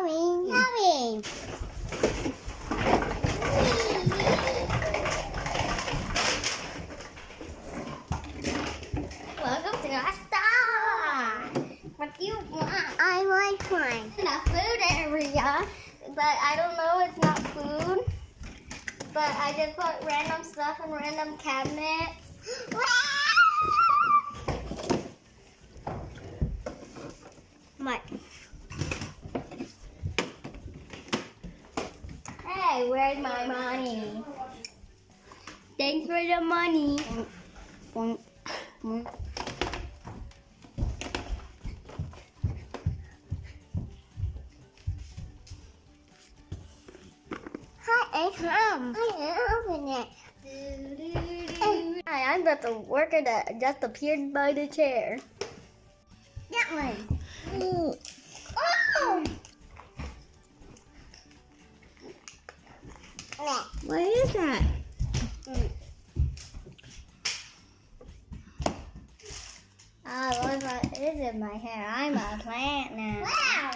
Yummy. Welcome to our store. What do you want? I want one. In the food area, but I don't know. It's not food. But I just put random stuff in random cabinets. What? Hey, where's my money? Thanks for the money. Hi, I open it. Hi, I'm about the worker that just appeared by the chair. That one. Oh! What is that? What is in my hair? I'm a plant now. Wow!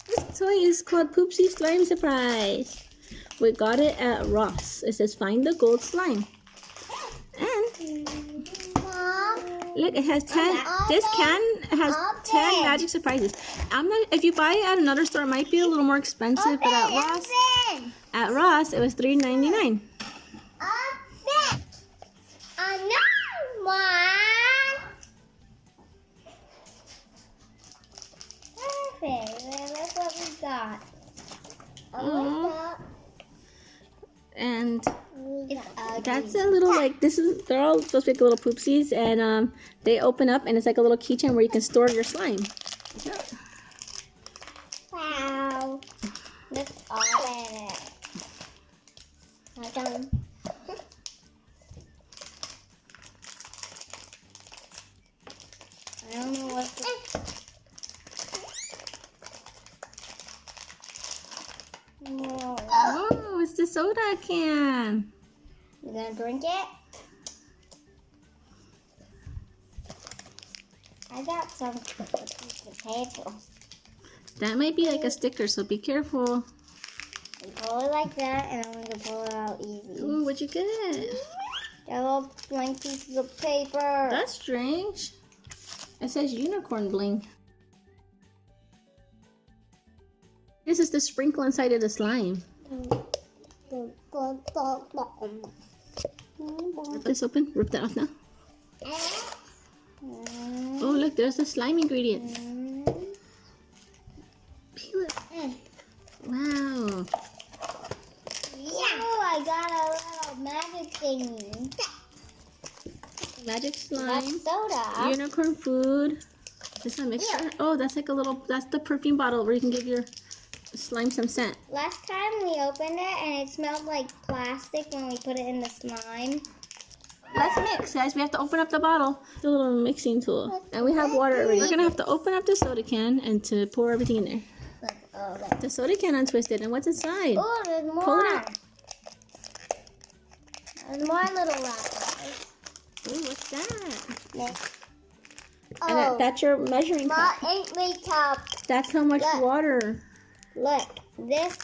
This toy is called Poopsie Slime Surprise. We got it at Ross. It says find the gold slime. And Mom, look, it has 10. This can has 10 magic surprises. I'm not. If you buy it at another store, it might be a little more expensive. But at Ross, it was $3.99. Another one. Perfect. That's what we got. And that's a little like this is. They're all supposed to be like little poopsies, and they open up, and it's like a little keychain where you can store your slime. Wow. That's all in it. I'm done. I don't know what to... Whoa. Oh, it's the soda can. You gonna drink it? I got some potatoes. That might be like a sticker, so be careful. You pull it like that, and I'm gonna pull it out easy. Ooh, what'd you get? They're little blank pieces of paper. That's strange. It says unicorn bling. This is the sprinkle inside of the slime. Rip this open. Rip that off now. Oh, look, there's the slime ingredients. Peel it. Wow. Yeah. Oh, I got a little magic thingy. Magic slime. That's soda. Unicorn food. This a mixture. Yeah. Oh, that's like a little. That's the perfume bottle where you can give your slime some scent. Last time we opened it and it smelled like plastic when we put it in the slime. Let's mix, guys. We have to open up the bottle. The little mixing tool. And we have water already. We're going to have to open up the soda can and to pour everything in there. Look. The soda can untwisted. And what's inside? Oh, there's more. Pull it out. There's more little wrappers. Ooh, what's that? Next. And that's your measuring cup. Cup. That's how much water. Look, this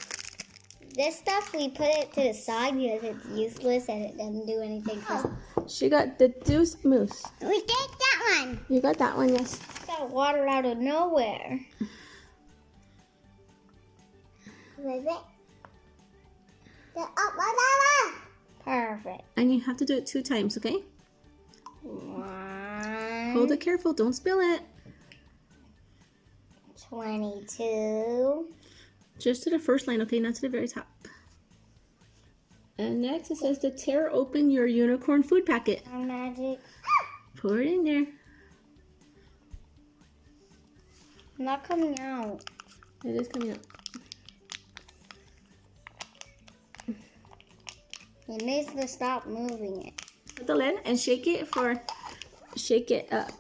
stuff, we put it to the side because it's useless and it doesn't do anything for us. She got the Deuce Mousse. We take that one. You got that one, yes. Got water out of nowhere. Perfect. And you have to do it 2 times, okay? 1. Hold it careful. Don't spill it. 22. Just to the first line, okay? Not to the very top. And next it says to tear open your unicorn food packet. Magic. Pour it in there. Not coming out. It is coming out. It needs to stop moving it. Put the lid and shake it up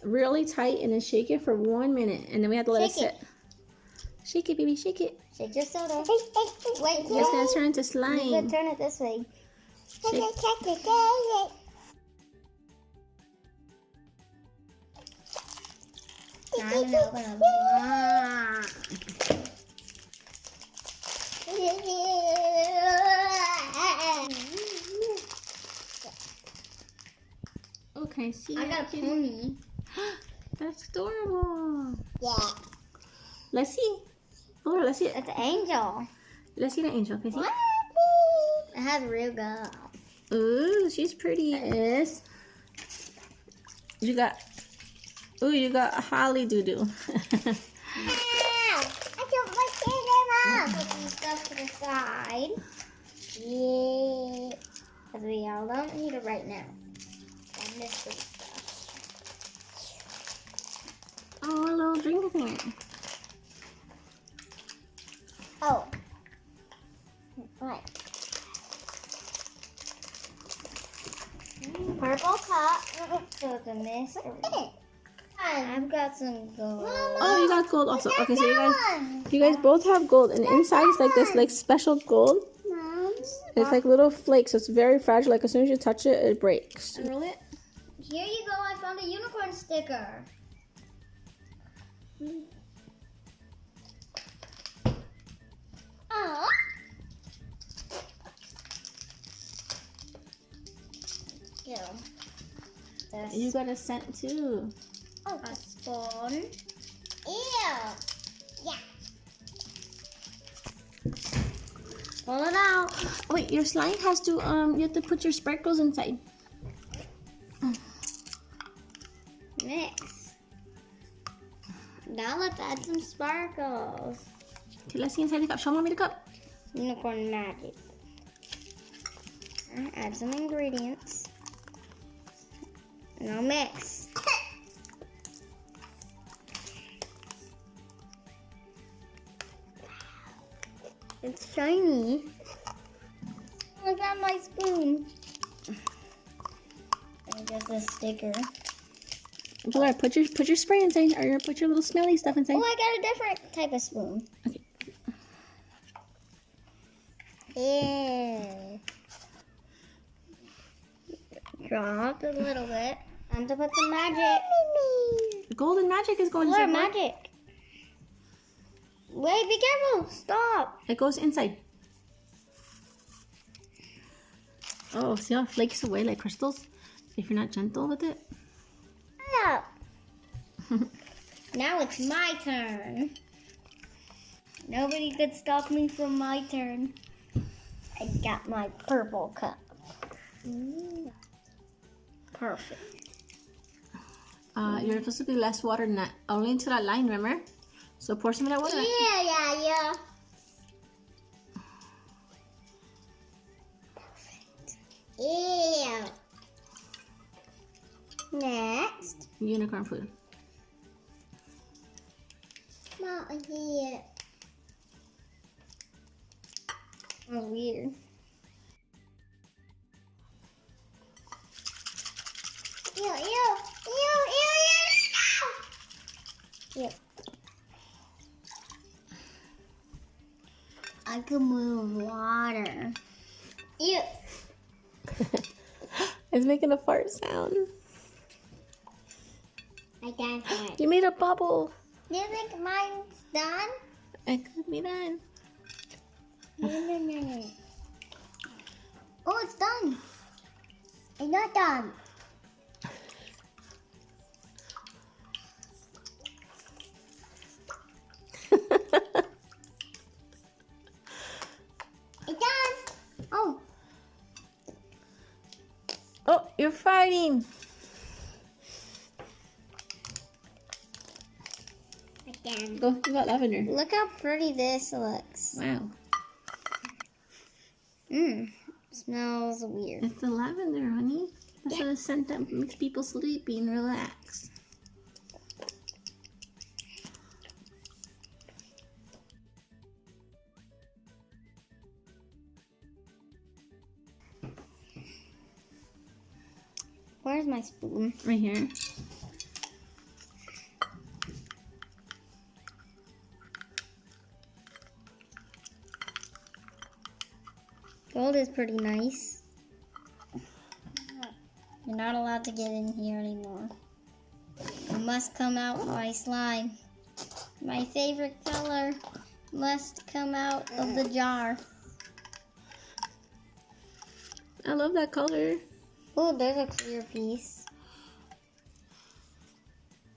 really tight, and then shake it for 1 minute, and then we have to let it sit. Shake it, baby, shake it. Shake your soda. Wait, it's gonna turn into slime. You can turn it this way. Shake. I'm gonna open up. Okay, see. I got a pony. That's adorable. Yeah. Let's see. Oh, let's see it. It's an angel. Let's see the angel. Okay, see? It has real girl. Ooh, she's pretty. Yes. You got. Ooh, you got Holly Doo-Doo. I took my kid put some stuff to the side. Yeah. Because we all don't need it right now. I missed some stuff. Oh, a little drink thing. Oh. Right. Purple cup. So it's a mist. I've got some gold. Oh, you got gold also. Okay, so you guys both have gold, and inside is like this, like special gold. It's like little flakes, so it's very fragile. Like as soon as you touch it, it breaks. Roll it. Here you go. I found a unicorn sticker. Oh. Yeah. You got a scent too. Oh, a spoon. Ew. Yeah. Pull it out. Wait, your slime has to you have to put your sparkles inside. Mix. Now let's add some sparkles. Okay, let's see inside the cup. Show mommy the cup. Unicorn magic. Add some ingredients. Now mix. It's shiny. I got my spoon. I guess a sticker. Angela, put your spray inside, or put your little smelly stuff inside. Oh, I got a different type of spoon. Okay. Yeah. Drop a little bit. Time to put some magic. The golden magic is going More inside. magic. Wait, be careful. Stop. It goes inside. Oh, see how it flakes away like crystals? If you're not gentle with it. Stop. Now it's my turn. Nobody could stop me from my turn. I got my purple cup. Perfect. You're supposed to be less water than that. Only into that line, remember? So pour some of that water. Yeah. Perfect. Yeah. Next. Unicorn food. Not here. Oh, weird. Ew. Yep. I can move water. Ew. It's making a fart sound. I can't find. You made a bubble. Do you think mine's done? It could be done. No. Oh, it's done. It's not done. It's done. Oh. Oh, you're farting. Again. Go, you got lavender. Look how pretty this looks. Wow. Smells weird. It's the lavender, honey. That's the scent that makes people sleepy and relax. Where's my spoon? Right here. Gold is pretty nice. You're not allowed to get in here anymore. You must come out my slime. My favorite color must come out of the jar. I love that color. Oh, there's a clear piece.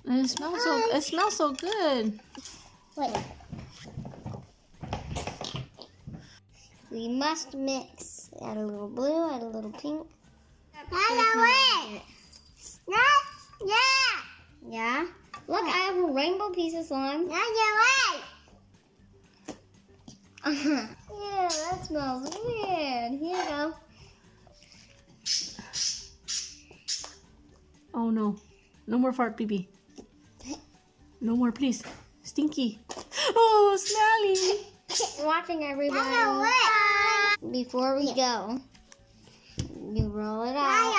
And it smells so good. Wait. We must mix. Add a little blue, add a little pink. Yeah. Look, I have a rainbow piece of slime. Yeah, that smells weird. Here you go. Oh no. No more fart pee-pee. No more, please. Stinky. Oh, smelly. Watching everybody. Before we go, you roll it out.